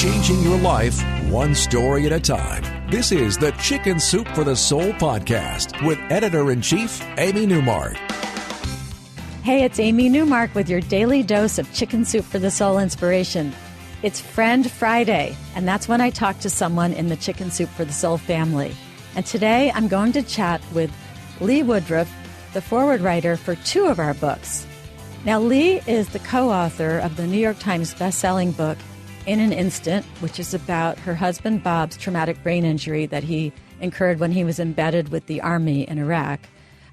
changing your life one story at a time. This is the Chicken Soup for the Soul podcast with Editor-in-Chief Amy Newmark. Hey, it's Amy Newmark with your daily dose of Chicken Soup for the Soul inspiration. It's Friend Friday, and that's when I talk to someone in the Chicken Soup for the Soul family. And today I'm going to chat with Lee Woodruff, the forward writer for two of our books. Now, Lee is the co-author of the New York Times bestselling book, In an Instant, which is about her husband Bob's traumatic brain injury that he incurred when he was embedded with the Army in Iraq.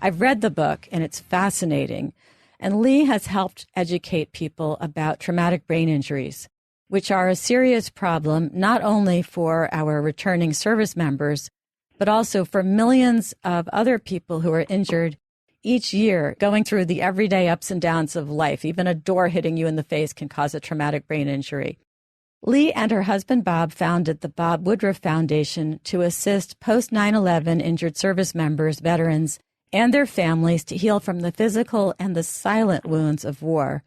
I've read the book, and it's fascinating. And Lee has helped educate people about traumatic brain injuries, which are a serious problem not only for our returning service members, but also for millions of other people who are injured each year going through the everyday ups and downs of life. Even a door hitting you in the face can cause a traumatic brain injury. Lee and her husband Bob founded the Bob Woodruff Foundation to assist post 9/11 injured service members, veterans, and their families to heal from the physical and the silent wounds of war.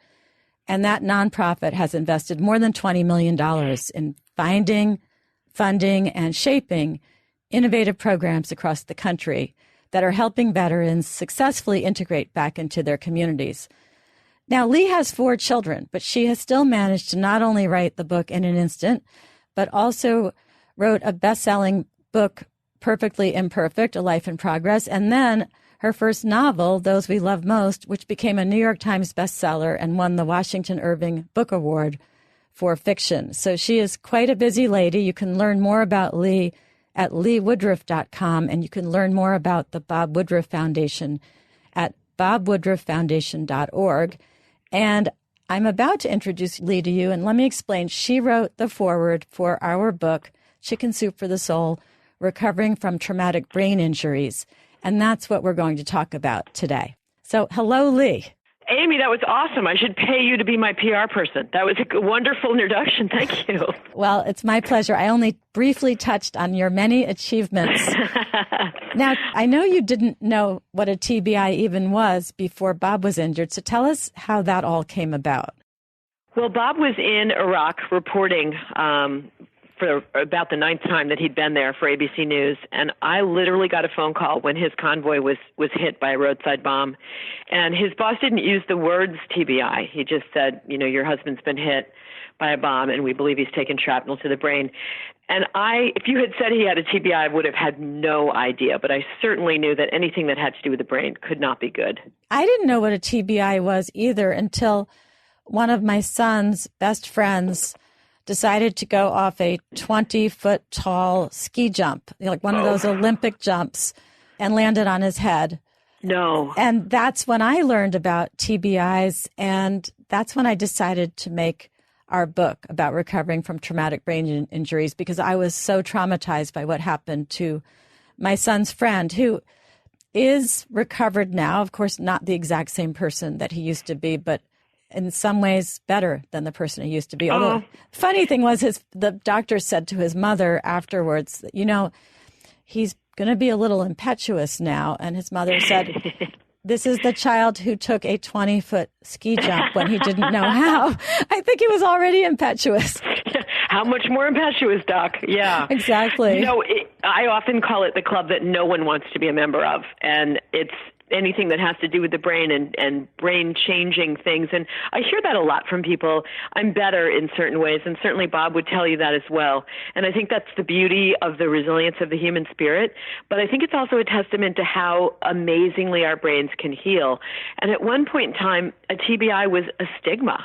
And that nonprofit has invested more than $20 million in finding, funding, and shaping innovative programs across the country that are helping veterans successfully integrate back into their communities. Now, Lee has 4 children, but she has still managed to not only write the book In an Instant, but also wrote a best-selling book, Perfectly Imperfect, A Life in Progress, and then her first novel, Those We Love Most, which became a New York Times bestseller and won the Washington Irving Book Award for fiction. So she is quite a busy lady. You can learn more about Lee at leewoodruff.com, and you can learn more about the Bob Woodruff Foundation at bobwoodrufffoundation.org. And I'm about to introduce Lee to you, and let me explain. She wrote the foreword for our book, Chicken Soup for the Soul, Recovering from Traumatic Brain Injuries. And that's what we're going to talk about today. So, hello, Lee. Amy, that was awesome. I should pay you to be my PR person. That was a wonderful introduction. Thank you. Well, it's my pleasure. I only briefly touched on your many achievements. Now, I know you didn't know what a TBI even was before Bob was injured, so tell us how that all came about. Well, Bob was in Iraq reporting for about the 9th time that he'd been there for ABC News, and I literally got a phone call when his convoy was hit by a roadside bomb, and his boss didn't use the words TBI. He just said, your husband's been hit by a bomb, and we believe he's taken shrapnel to the brain. And if you had said he had a TBI, I would have had no idea, but I certainly knew that anything that had to do with the brain could not be good. I didn't know what a TBI was either until one of my son's best friends decided to go off a 20-foot tall ski jump, like one of those Olympic jumps, and landed on his head. No. And that's when I learned about TBIs, and that's when I decided to make our book about recovering from traumatic brain injuries, because I was so traumatized by what happened to my son's friend, who is recovered now. Of course, not the exact same person that he used to be, but in some ways better than the person he used to be. Although, funny thing was, the doctor said to his mother afterwards, he's going to be a little impetuous now. And his mother said, this is the child who took a 20-foot ski jump when he didn't know how. I think he was already impetuous. How much more impetuous, Doc? Yeah. Exactly. I often call it the club that no one wants to be a member of. And it's anything that has to do with the brain and brain-changing things. And I hear that a lot from people. I'm better in certain ways, and certainly Bob would tell you that as well. And I think that's the beauty of the resilience of the human spirit. But I think it's also a testament to how amazingly our brains can heal. And at one point in time, a TBI was a stigma.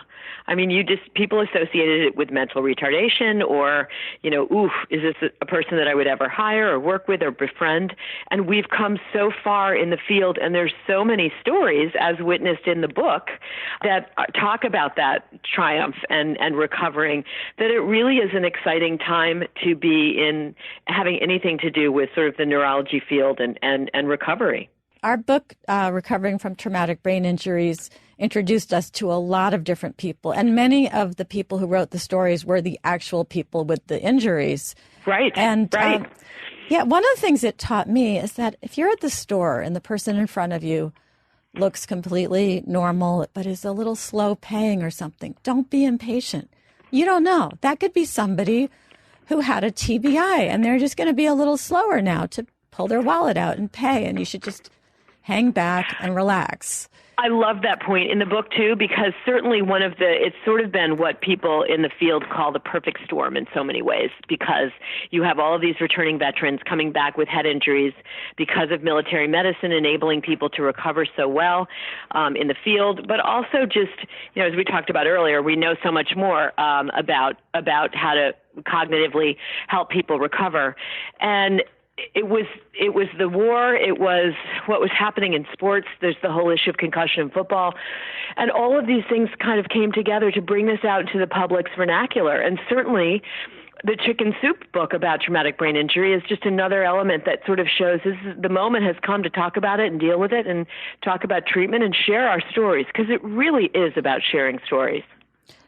I mean, people associated it with mental retardation or, is this a person that I would ever hire or work with or befriend? And we've come so far in the field, and there's so many stories, as witnessed in the book, that talk about that triumph and recovering, that it really is an exciting time to be in having anything to do with sort of the neurology field and recovery. Our book, Recovering from Traumatic Brain Injuries, introduced us to a lot of different people. And many of the people who wrote the stories were the actual people with the injuries. Right. And right. One of the things it taught me is that if you're at the store and the person in front of you looks completely normal but is a little slow paying or something, don't be impatient. You don't know. That could be somebody who had a TBI and they're just going to be a little slower now to pull their wallet out and pay. And you should just hang back and relax. I love that point in the book, too, because certainly it's sort of been what people in the field call the perfect storm in so many ways, because you have all of these returning veterans coming back with head injuries because of military medicine enabling people to recover so well in the field, but also just, as we talked about earlier, we know so much more about how to cognitively help people recover. And it was the war. It was what was happening in sports. There's the whole issue of concussion in football. And all of these things kind of came together to bring this out into the public's vernacular. And certainly the Chicken Soup book about traumatic brain injury is just another element that sort of shows the moment has come to talk about it and deal with it and talk about treatment and share our stories, because it really is about sharing stories.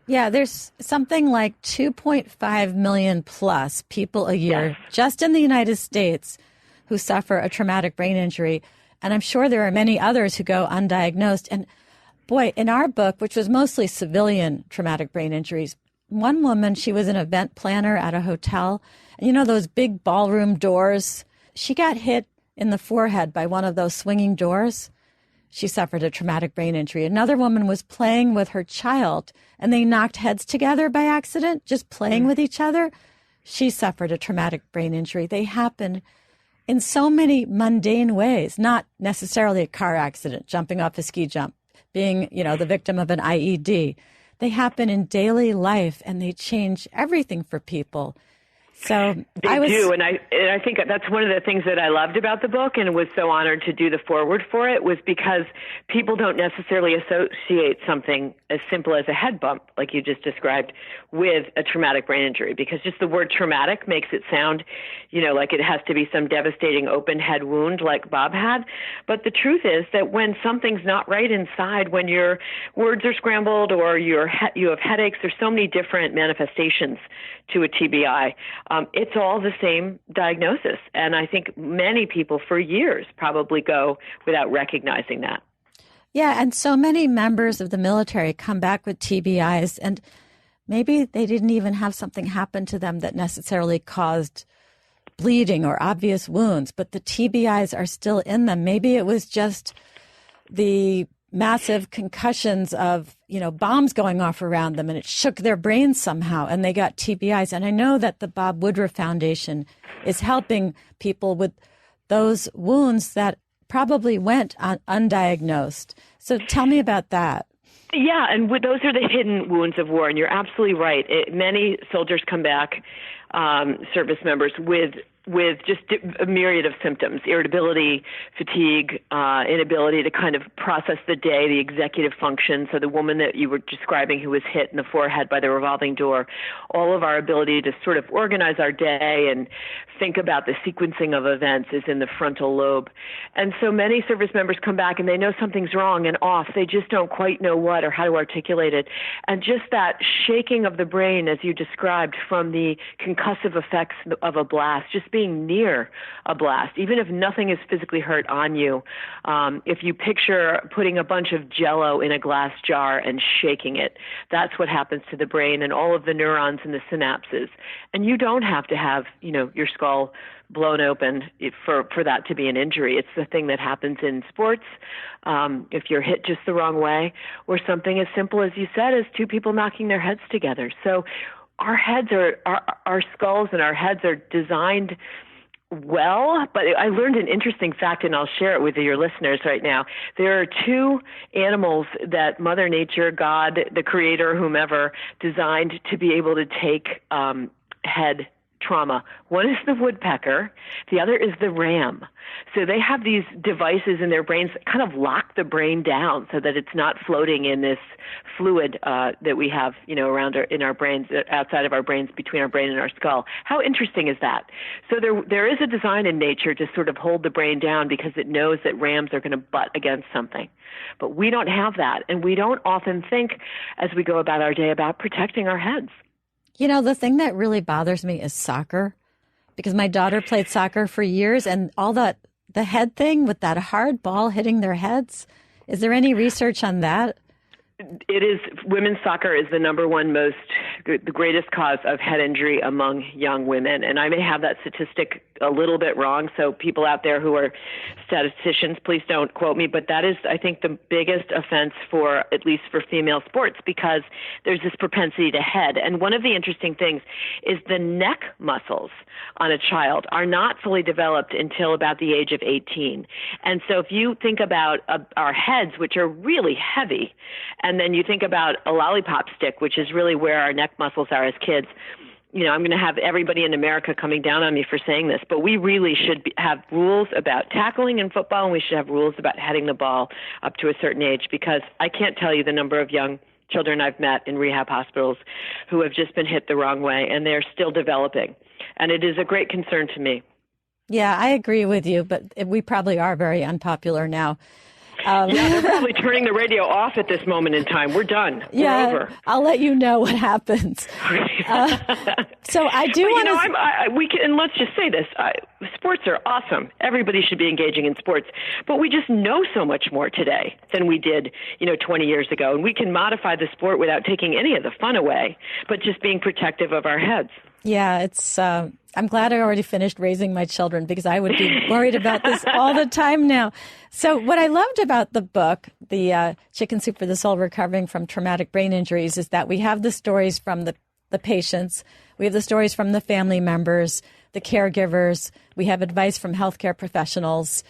Yeah, there's something like 2.5 million plus people a year just in the United States who suffer a traumatic brain injury. And I'm sure there are many others who go undiagnosed. And boy, in our book, which was mostly civilian traumatic brain injuries, one woman, she was an event planner at a hotel. And those big ballroom doors? She got hit in the forehead by one of those swinging doors. She suffered a traumatic brain injury. Another woman was playing with her child, and they knocked heads together by accident, just playing with each other. She suffered a traumatic brain injury. They happen in so many mundane ways, not necessarily a car accident, jumping off a ski jump, being, the victim of an IED. They happen in daily life, and they change everything for people. So they do, and I think that's one of the things that I loved about the book and was so honored to do the foreword for it, was because people don't necessarily associate something as simple as a head bump, like you just described, with a traumatic brain injury, because just the word traumatic makes it sound, like it has to be some devastating open head wound like Bob had. But the truth is that when something's not right inside, when your words are scrambled or you have headaches, there's so many different manifestations to a TBI. It's all the same diagnosis. And I think many people for years probably go without recognizing that. Yeah, and so many members of the military come back with TBIs, and maybe they didn't even have something happen to them that necessarily caused bleeding or obvious wounds, but the TBIs are still in them. Maybe it was just the massive concussions of, bombs going off around them, and it shook their brains somehow, and they got TBIs. And I know that the Bob Woodruff Foundation is helping people with those wounds that probably went undiagnosed. So tell me about that. Yeah, and those are the hidden wounds of war, and you're absolutely right. Many soldiers come back, service members, with just a myriad of symptoms: irritability, fatigue, inability to kind of process the day, the executive function. So the woman that you were describing who was hit in the forehead by the revolving door, all of our ability to sort of organize our day and think about the sequencing of events is in the frontal lobe. And so many service members come back and they know something's wrong and off. They just don't quite know what or how to articulate it. And just that shaking of the brain, as you described, from the concussive effects of a blast, just being near a blast, even if nothing is physically hurt on you. If you picture putting a bunch of Jell-O in a glass jar and shaking it, that's what happens to the brain and all of the neurons and the synapses. And you don't have to have, your skull blown open for that to be an injury. It's the thing that happens in sports, if you're hit just the wrong way, or something as simple as you said, as two people knocking their heads together. So our heads our skulls and our heads are designed well, but I learned an interesting fact, and I'll share it with your listeners right now. There are two animals that Mother Nature, God, the Creator, whomever, designed to be able to take head trauma. One is the woodpecker, the other is the ram. So they have these devices in their brains that kind of lock the brain down so that it's not floating in this fluid that we have, around in our brains, outside of our brains, between our brain and our skull. How interesting is that? So there is a design in nature to sort of hold the brain down because it knows that rams are going to butt against something. But we don't have that, and we don't often think as we go about our day about protecting our heads. The thing that really bothers me is soccer, because my daughter played soccer for years, and all the head thing with that hard ball hitting their heads. Is there any research on that? It is. Women's soccer is the number one most the greatest cause of head injury among young women. And I may have that statistic a little bit wrong, so people out there who are statisticians, please don't quote me, but that is, I think, the biggest offense for, at least for female sports, because there's this propensity to head. And one of the interesting things is the neck muscles on a child are not fully developed until about the age of 18. And so if you think about our heads, which are really heavy, and then you think about a lollipop stick, which is really where our neck muscles are as kids, I'm going to have everybody in America coming down on me for saying this, but we really should have rules about tackling in football, and we should have rules about heading the ball up to a certain age, because I can't tell you the number of young children I've met in rehab hospitals who have just been hit the wrong way, and they're still developing. And it is a great concern to me. Yeah, I agree with you, but we probably are very unpopular now. They're probably turning the radio off at this moment in time. We're done. We're over. I'll let you know what happens. So I do want to. And let's just say this: sports are awesome. Everybody should be engaging in sports, but we just know so much more today than we did, 20 years ago, and we can modify the sport without taking any of the fun away, but just being protective of our heads. Yeah, it's. I'm glad I already finished raising my children, because I would be worried about this all the time now. So what I loved about the book, the Chicken Soup for the Soul, Recovering from Traumatic Brain Injuries, is that we have the stories from the patients. We have the stories from the family members, the caregivers. We have advice from healthcare professionals.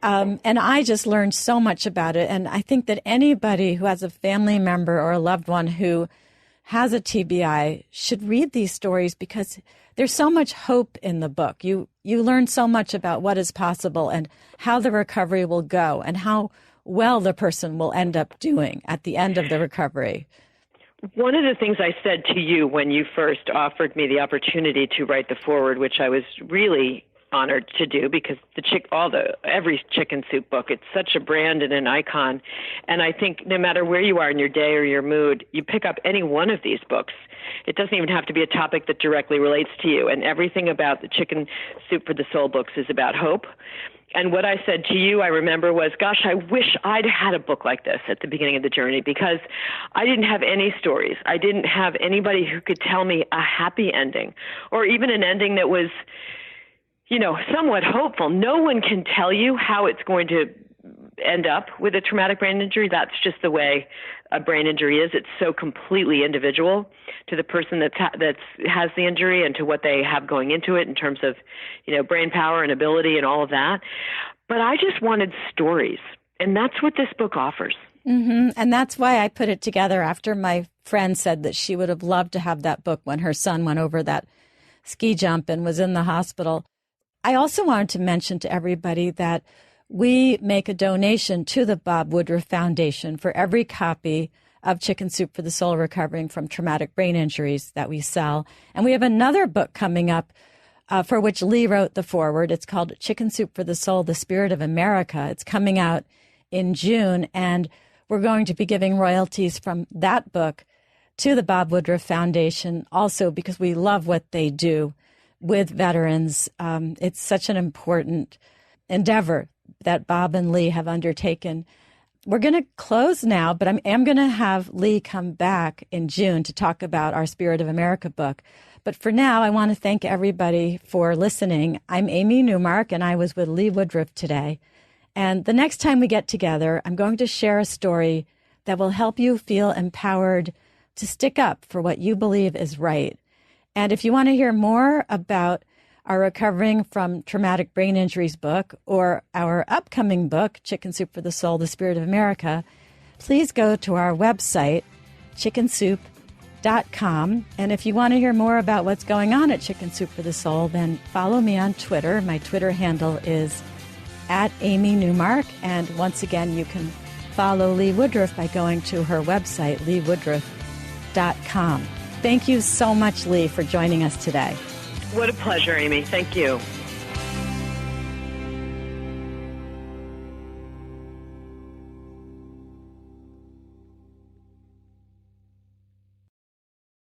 And I just learned so much about it. And I think that anybody who has a family member or a loved one who has a TBI should read these stories, because there's so much hope in the book. You learn so much about what is possible and how the recovery will go and how well the person will end up doing at the end of the recovery. One of the things I said to you when you first offered me the opportunity to write the foreword, which I was really honored to do, because every Chicken Soup book, it's such a brand and an icon. And I think no matter where you are in your day or your mood, you pick up any one of these books. It doesn't even have to be a topic that directly relates to you. And everything about the Chicken Soup for the Soul books is about hope. And what I said to you, I remember, was, gosh, I wish I'd had a book like this at the beginning of the journey, because I didn't have any stories. I didn't have anybody who could tell me a happy ending, or even an ending that was, somewhat hopeful. No one can tell you how it's going to end up with a traumatic brain injury. That's just the way a brain injury is. It's so completely individual to the person that has the injury and to what they have going into it in terms of, brain power and ability and all of that. But I just wanted stories, and that's what this book offers. Mm-hmm. And that's why I put it together after my friend said that she would have loved to have that book when her son went over that ski jump and was in the hospital. I also wanted to mention to everybody that we make a donation to the Bob Woodruff Foundation for every copy of Chicken Soup for the Soul, Recovering from Traumatic Brain Injuries that we sell. And we have another book coming up for which Lee wrote the foreword. It's called Chicken Soup for the Soul, The Spirit of America. It's coming out in June, and we're going to be giving royalties from that book to the Bob Woodruff Foundation, also because we love what they do with veterans. It's such an important endeavor that Bob and Lee have undertaken. We're going to close now, but I am going to have Lee come back in June to talk about our Spirit of America book. But for now, I want to thank everybody for listening. I'm Amy Newmark, and I was with Lee Woodruff today. And the next time we get together, I'm going to share a story that will help you feel empowered to stick up for what you believe is right. And if you want to hear more about our Recovering from Traumatic Brain Injuries book or our upcoming book, Chicken Soup for the Soul, The Spirit of America, please go to our website, chickensoup.com. And if you want to hear more about what's going on at Chicken Soup for the Soul, then follow me on Twitter. My Twitter handle is @AmyNewmark. And once again, you can follow Lee Woodruff by going to her website, leewoodruff.com. Thank you so much, Lee, for joining us today. What a pleasure, Amy. Thank you.